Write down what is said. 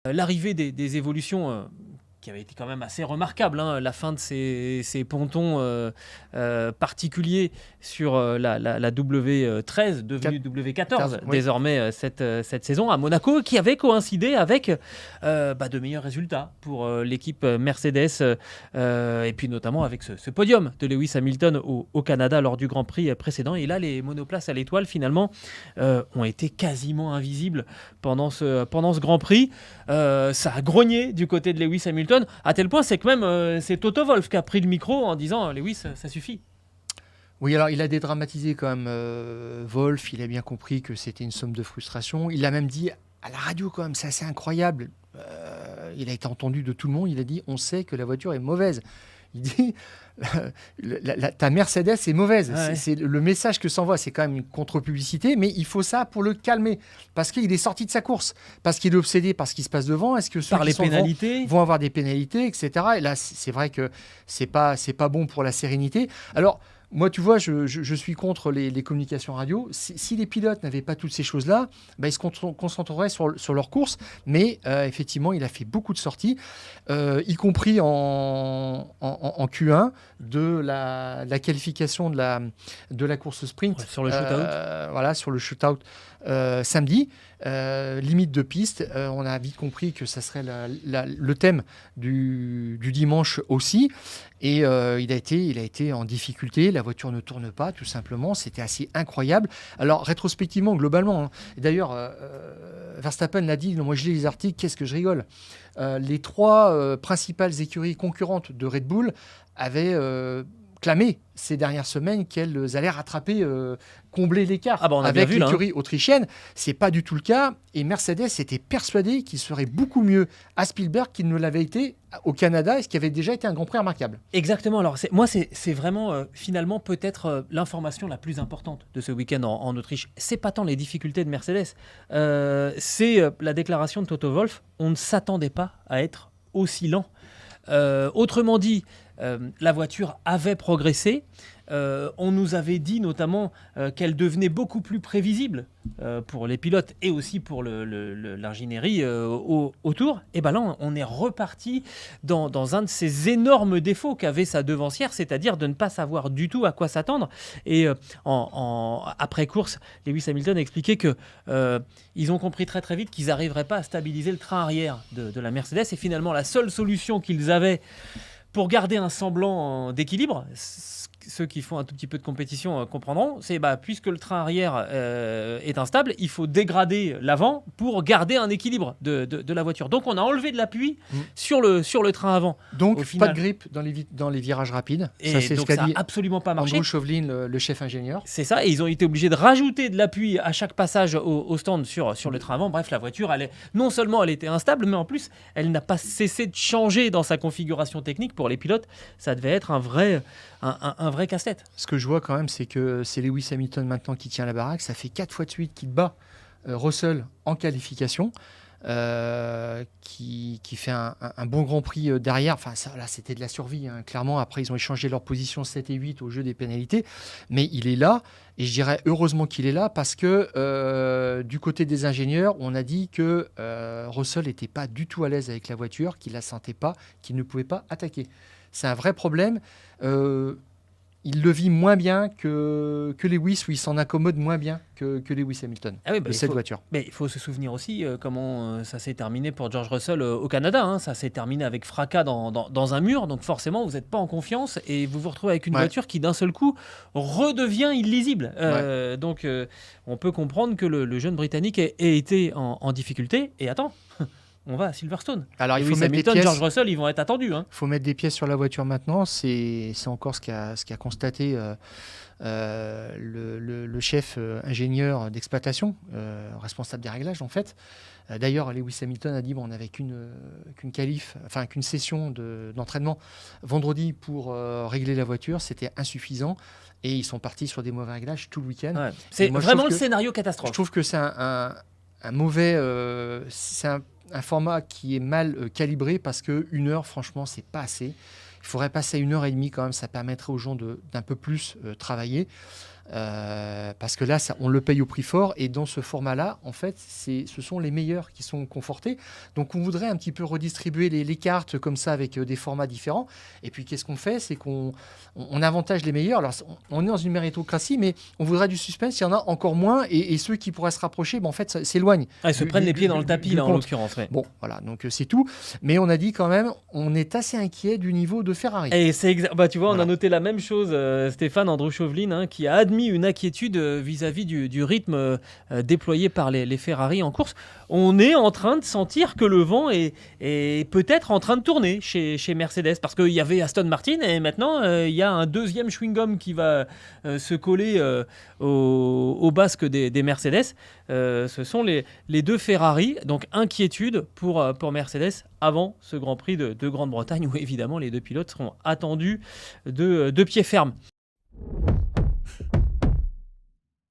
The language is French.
L'arrivée des évolutions qui avait été quand même assez remarquable, hein, la fin de ces pontons particuliers sur la W13, devenue W14 oui. désormais cette saison à Monaco, qui avait coïncidé avec de meilleurs résultats pour l'équipe Mercedes, et puis notamment avec ce podium de Lewis Hamilton au Canada lors du Grand Prix précédent. Et là, les monoplaces à l'étoile, finalement, ont été quasiment invisibles pendant ce Grand Prix. Ça a grogné du côté de Lewis Hamilton, à tel point c'est que même c'est Toto Wolff qui a pris le micro en disant Lewis, ça suffit. Oui, alors il a dédramatisé quand même Wolff, il a bien compris que c'était une somme de frustration. Il l'a même dit à la radio quand même, c'est assez incroyable. Il a été entendu de tout le monde, il a dit on sait que la voiture est mauvaise. Il dit ta Mercedes est mauvaise. Ouais. C'est le message que s'envoie, c'est quand même une contre-publicité, mais il faut ça pour le calmer, parce qu'il est sorti de sa course, parce qu'il est obsédé par ce qui se passe devant. Est-ce que ceux par qui les sont pénalités vont avoir des pénalités, etc. Et là, c'est vrai que c'est pas bon pour la sérénité. Alors, moi, tu vois, je suis contre les communications radio. Si les pilotes n'avaient pas toutes ces choses-là, ils se concentreraient sur leur course. Mais effectivement, il a fait beaucoup de sorties, y compris en Q1 de la qualification de la course sprint. Ouais, sur le shootout. Voilà, sur le shootout samedi. Limite de piste. On a vite compris que ça serait le thème du dimanche aussi. Et il a été en difficulté. La voiture ne tourne pas, tout simplement. C'était assez incroyable. Alors, rétrospectivement, globalement, hein, d'ailleurs, Verstappen l'a dit, moi je lis les articles, qu'est-ce que je rigole. Les trois principales écuries concurrentes de Red Bull avaient clamé ces dernières semaines qu'elles allaient rattraper, combler l'écart avec l'écurie autrichienne. C'est pas du tout le cas. Et Mercedes était persuadé qu'il serait beaucoup mieux à Spielberg qu'il ne l'avait été au Canada, et ce qui avait déjà été un Grand Prix remarquable. Exactement. Alors c'est vraiment finalement peut-être l'information la plus importante de ce week-end en Autriche. C'est pas tant les difficultés de Mercedes, c'est la déclaration de Toto Wolff. On ne s'attendait pas à être aussi lent. Autrement dit, la voiture avait progressé. On nous avait dit notamment qu'elle devenait beaucoup plus prévisible pour les pilotes et aussi pour l'ingénierie autour. Et bien là, on est reparti dans un de ces énormes défauts qu'avait sa devancière, c'est-à-dire de ne pas savoir du tout à quoi s'attendre. Et après course, Lewis Hamilton a expliqué qu'ils ont compris très très vite qu'ils n'arriveraient pas à stabiliser le train arrière de la Mercedes. Et finalement, la seule solution qu'ils avaient pour garder un semblant d'équilibre, ceux qui font un tout petit peu de compétition comprendront, c'est puisque le train arrière est instable, il faut dégrader l'avant pour garder un équilibre de la voiture. Donc on a enlevé de l'appui sur le train avant. Donc pas de grippe dans les virages rapides. Et ça, c'est donc ce qu'a ça dit n'a absolument pas marché. Andrew Chauvelin, le chef ingénieur. C'est ça, et ils ont été obligés de rajouter de l'appui à chaque passage au stand sur le train avant. Bref, la voiture, non seulement elle était instable, mais en plus, elle n'a pas cessé de changer dans sa configuration technique. Pour les pilotes, ça devait être un vrai casse-tête. Ce que je vois quand même, c'est que c'est Lewis Hamilton maintenant qui tient la baraque. Ça fait 4 fois de suite qu'il bat Russell en qualification, qui fait un bon Grand Prix derrière. Enfin, ça, là, c'était de la survie, hein, clairement. Après, ils ont échangé leur position 7 et 8 au jeu des pénalités. Mais il est là, et je dirais heureusement qu'il est là, parce que du côté des ingénieurs, on a dit que Russell n'était pas du tout à l'aise avec la voiture, qu'il ne la sentait pas, qu'il ne pouvait pas attaquer. C'est un vrai problème. Il le vit moins bien que Lewis, où il s'en accommode moins bien que Lewis Hamilton de cette voiture. Mais il faut se souvenir aussi comment ça s'est terminé pour George Russell au Canada. Hein. Ça s'est terminé avec fracas dans un mur, donc forcément vous n'êtes pas en confiance et vous vous retrouvez avec une voiture qui d'un seul coup redevient illisible. Donc on peut comprendre que le jeune Britannique ait été en difficulté. Et attends, on va à Silverstone. Alors, il faut Lewis mettre Hamilton, des pièces. George Russell, ils vont être attendus. Il faut mettre des pièces sur la voiture maintenant. C'est encore ce qu'a constaté le chef ingénieur d'exploitation, responsable des réglages en fait. D'ailleurs, Lewis Hamilton a dit on n'avait qu'une session d'entraînement vendredi pour régler la voiture. C'était insuffisant. Et ils sont partis sur des mauvais réglages tout le week-end. Ouais. C'est vraiment le scénario catastrophe. Je trouve que c'est un mauvais... c'est un format qui est mal calibré, parce que 1 heure, franchement, c'est pas assez. Il faudrait passer à 1 heure et demie quand même, ça permettrait aux gens d'un peu plus travailler. parce que là, on le paye au prix fort, et dans ce format-là, en fait, ce sont les meilleurs qui sont confortés. Donc on voudrait un petit peu redistribuer les cartes comme ça avec des formats différents. Et puis qu'est-ce qu'on fait? C'est qu'on avantage les meilleurs. Alors on est dans une méritocratie, mais on voudrait du suspense. Il y en a encore moins, et ceux qui pourraient se rapprocher, en fait, s'éloignent. Ils se prennent les pieds dans le tapis, là, en l'occurrence. Ouais. Bon, voilà, donc c'est tout. Mais on a dit quand même, on est assez inquiet du niveau de Ferrari. Et c'est tu vois, on a noté la même chose, Stéphane Andrew Chauvelin, qui a admis une inquiétude vis-à-vis du rythme déployé par les Ferrari en course. On est en train de sentir que le vent est peut-être en train de tourner chez Mercedes, parce qu'il y avait Aston Martin, et maintenant il y a un deuxième chewing-gum qui va se coller au basque des Mercedes. Ce sont les deux Ferrari, donc inquiétude pour Mercedes avant ce Grand Prix de Grande-Bretagne, où évidemment les deux pilotes seront attendus de pied ferme.